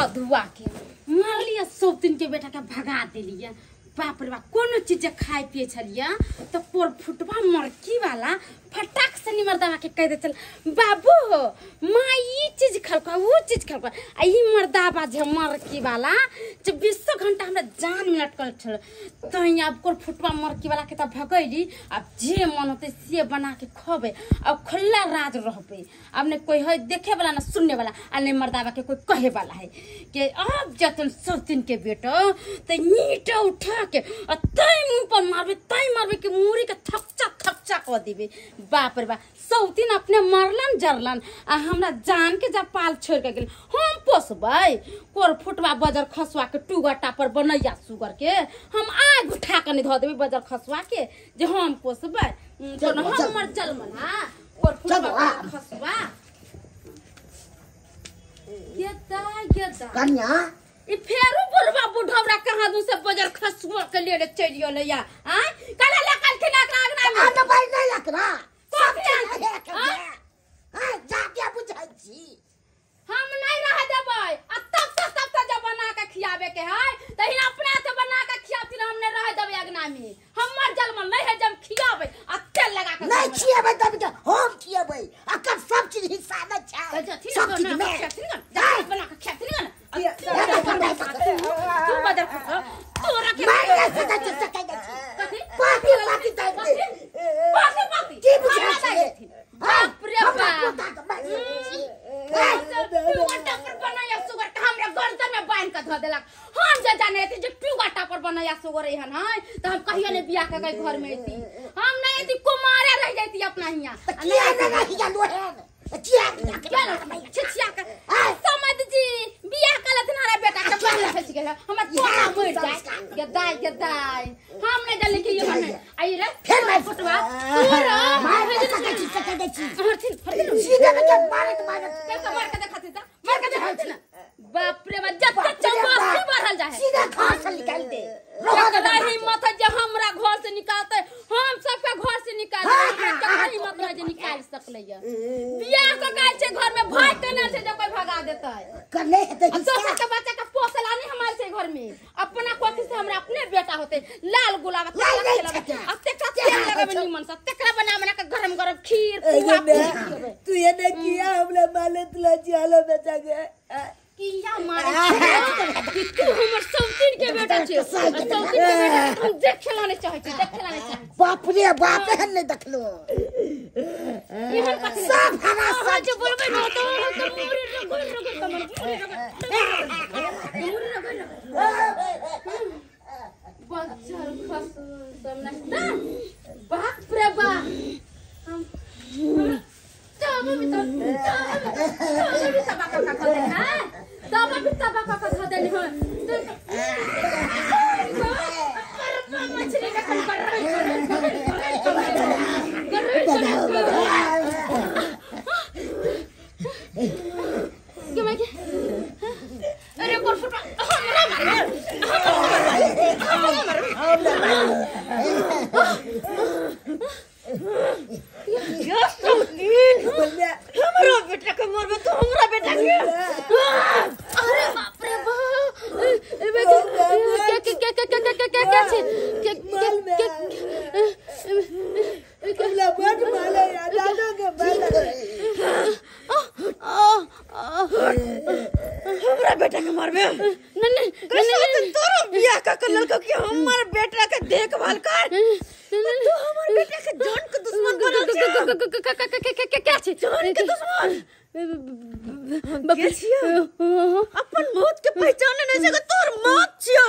कदुआ के मार लिया सब दिन के बेटा के भगा दिलिए। बाप रे बाप कोनो चीज खाए पिए छलिया तो पोर फुटवा मरकी वाला फटाक से निमरदावा के कह दे चल बाबू हो माँ ये चीज खलका वो चीज खलका आ ई मर्दावा जे मरकी वाला जब 20 घंटा हमरा जान में लटकल छल तो अब कोर फुटवा मरकी वाला के त भगैली। अब जे मन होते से बना के खबे अब खुला राज रहबे। अब ने कोई है देखे वाला ना सुनने वाला आ ने मर्दावा के कोई कहे वाला है कि अब जतन सब दिन के बेटो त नीट उठा के तई मुंह पर मारबे कि मुरी के थकचा कर देबे। बाप रे बाप सौतीन अपने मरलन जरलन आ हमरा जान के जब पाल छोड़ के गेल हम पोसबै कोर फुटवा बजर खसवा के टूगटा पर बनैया सुगर के हम आग उठा के नहीं ध देबे बजर खसवा के जे हम पोसबै जन हमर जलमना कोर फुटवा खसवा गेदा कन्या ई फेरू बुढ़वा बुढ़वरा कहां दू से बजर खसुआ के ले चलियो ले या आ कला लकल के नाक ना आ तो भाई नहीं लकरा सब है हां जा के बुझाई छी हम नहीं रह देबै आ तब जब बना के खियाबे के है तहिन अपने से बना के खियाती हम नहीं रह देबै अगना में हमर जलमन नहीं है जब खियाबे आ तेल लगा के नहीं खियाबे तब के हम खियाबे अकर सब चीज हिस्सा न छै सब चीज में बना के खियाती ना तू बदर तोरा के पापी की बुझाई छी बाप रे बाप पर बनाया सुगर के हमरा गर्दन में बांध के ध देलक। हम जे जाने थी जे टूगटा पर बनाया सुगर एहन है त हम कहियो ने बियाह के गई घर में थी हम नहीं थी कुमारे रह जाती अपना हिया किया न रही जा लोहन छिछिया के समझ जी बियाह कलत ना रे बेटा के पहले फंस गेल हमर तोरा मर जाए गदाई हम नहीं जाने कि ये बने आई रे फिर मैं फुटवा तोरा मार के सके छी हरथिन सीधे के मार के देखती त मार के देखती ना बाप रे बाप जब तक चौमासी बढ़ल जाए सीधा घर से निकाल दे रोकला हिम्मत है जे हमरा घर से निकालते हम सबके घर से निकाल जकरा हिम्मत है जे निकाल सकले या बियाह के काल छे घर में भय केना छे जे कोई भगा देता है करले हेतै दोसर के बच्चा के पोसला नहीं हमारे से घर में अपना कोखी से हमरा अपने बेटा होते लाल गुलाब खेला अब तेकरा तेल लगावे निमन से तेकरा बना के गरम खीर पूरा तू ये ने किया हमरा माले तुला जियालो बेटा के किया मारे कि तू हमर सौतीन के बेटा छे सौतीन के बेटा हम देखला नहीं चाहे बाप रे बाप है नहीं देखलो इहन कथि सब हरा हां जे बोलबे न तो मोरी रगड़ बच्चा खस सब नस्ता बाप रे बाप हम तब भी तब का खा देना तब भी तब का खा देनी हो मछली का खन कर के मैं अरे कोर फुट हमरा बेटा के मरबे तो हमरा बेटा के अरे बाप रे कबला बड़ माले दादो के बाल हमरा बेटा के मरबे नहीं तोरो बियाह का कर ललको कि हमर बेटा के देखभाल कर तू हमर बेटा के जान के दुश्मन बनल छ क्या छे जान के दुश्मन अपन मौत के पहचान नहीं सके तोर मौत छियो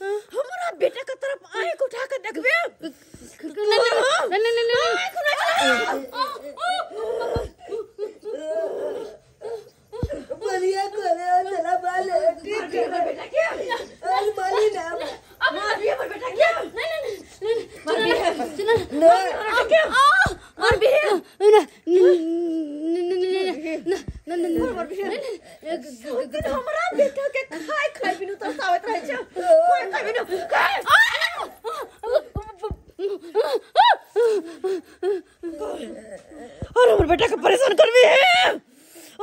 हमरा बेटा के तरफ आंख उठा के देखबे बढ़िया करे चला बाले ठीक है बेटा क्या अल माली ना मार भी पर बेटा क्या मार भी हमरा बेटा के खाए बिनु तरसावत रहे छ कोई खाए बिनु और हमर बेटा के परेशान करबी है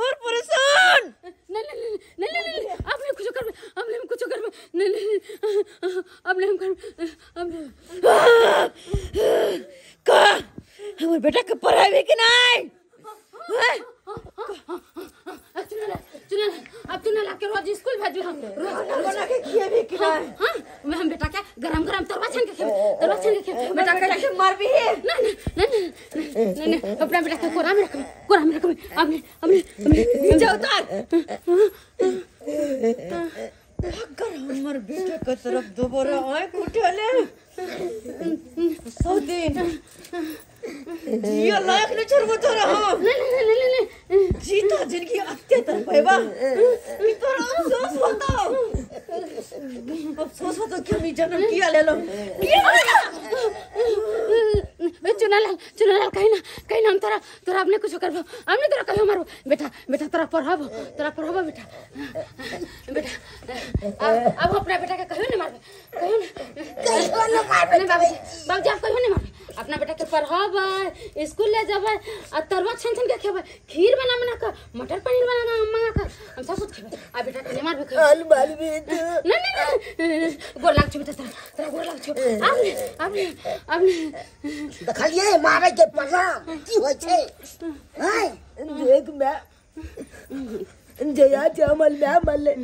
और परेशान चुना ला के रोज स्कूल भेजू हम रोज बना के खिएबे कि हां हम बेटा के गरम गरम तरवा छन के खेबे बेटा के मारबी है नहीं अपना बेटा के कोरा में रख हमने जाओ अगर हमर बेटा के तरफ दोबारा आए उठले सौ दिन जिया लायक नहीं छोड़बो तोरा हम नहीं जीता जिनकी अत्याचार पैबा कि तोरा अफसोस होता क्यों नहीं जन्म किया ले लो चुनालाल कहीं ना हम तोरा अपने कुछ करबो हमने तोरा कहियो मारबो बेटा तोरा पढ़ाबो बेटा अब अपना बेटा के कहियो नहीं मारबे कहियो ना बाबूजी आप कहियो नहीं मारबे अपना बेटा के पढ़ाबे स्कूल ले जाबे आ तरवा छन के खेबे खीर बना के मटर पनीर बना मंगा के हम सब कुछ खेबे आ बेटा के नहीं मारबे आलू बाल भी नहीं गोर लाग छ बेटा तोरा गोर लाग छ आपने देखलिए मारे के परिणाम की होय छै हाय देख मैं जया चमल मैं मल्ले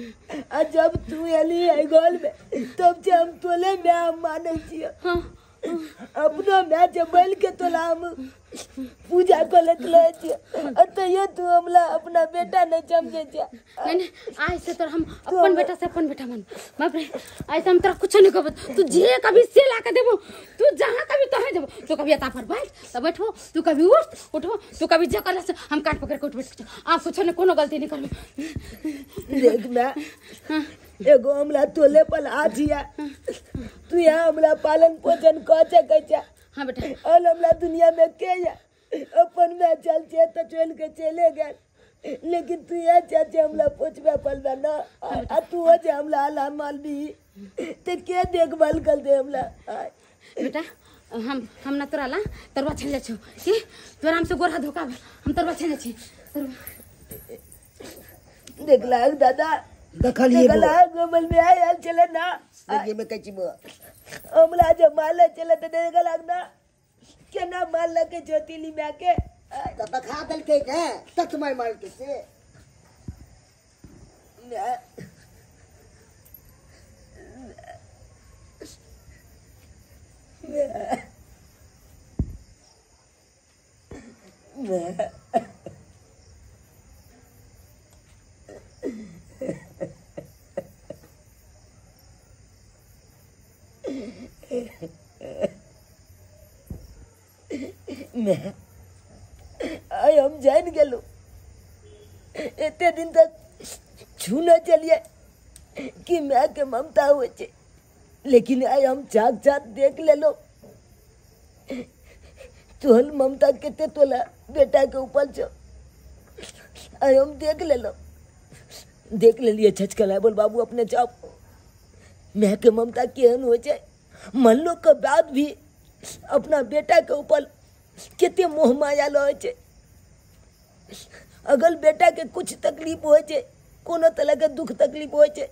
आ जब तू एली है गोल में तब से हम तोले मैं माने छिए अपना मैं जबल के तोला हम पूजा करत ले छिए अतये तू हमला अपना बेटा नहीं समझे छ नहीं आई से तो हम अपन बेटा मन बाप रे आई से हम तोरा कुछ नहीं कहब तू जे कभी से ला के देबो तू जहां कभी तोहे देबो तू कभी एता पर बैठो तू कभी उठो तू कभी जे करले से हम काट पकड़ के उठ आप कुछ नहीं कोनो गलती नहीं करबे देख मैं एगो हमला तोले पर आजिया तू यहाँ हमला पालन पोषण कर सकै छ हां बेटा और हमला दुनिया में के या अपन में चल छे तो चल के चले गए लेकिन तू यहाँ चाचे हमला पोछबे पलबे ना आ तू हो जे हमला आला माल भी ते के देखभाल कर दे हमला बेटा हम ना तोरा ला तरवा छन ले छो कि तोरा हमसे गोरा धोखा हम तरवा छन छी देख लाग दादा देखलिए गोबल में आयल चले ना देखिए मैं कैची बो हमला जब माल चले तो देख लाग ना केना माल के ज्योतिली में के त खा दल के तक मार के से मैं आई हम जान गेलू एते दिन तक छूना चलिए कि मैं के ममता हो छे लेकिन आई हम साथ देख ले लो तोहल ममता केते तोला बेटा के ऊपर छो आई हम देख ले लिए छचकला बोल बाबू अपने चाप मैं के ममता केहन हो छे मल्लो के बाद भी अपना बेटा के ऊपर केते मोह माया लगे छे अगर बेटा के कुछ तकलीफ हो छे कोनो तरह के दुख तकलीफ हो छे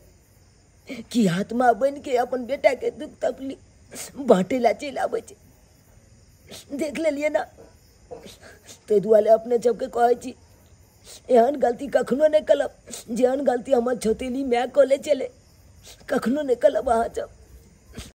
कि आत्मा बन के अपन बेटा के दुख तकलीफ बांटे ला चल आवे छे देख ले लिए ना ते दुआले अपने सबके कहे छी एहन गलती कखनो नहीं कलब जेहन गलती हमर छोटेली मैं कोले चले कखनो नहीं कलब अहाँ सब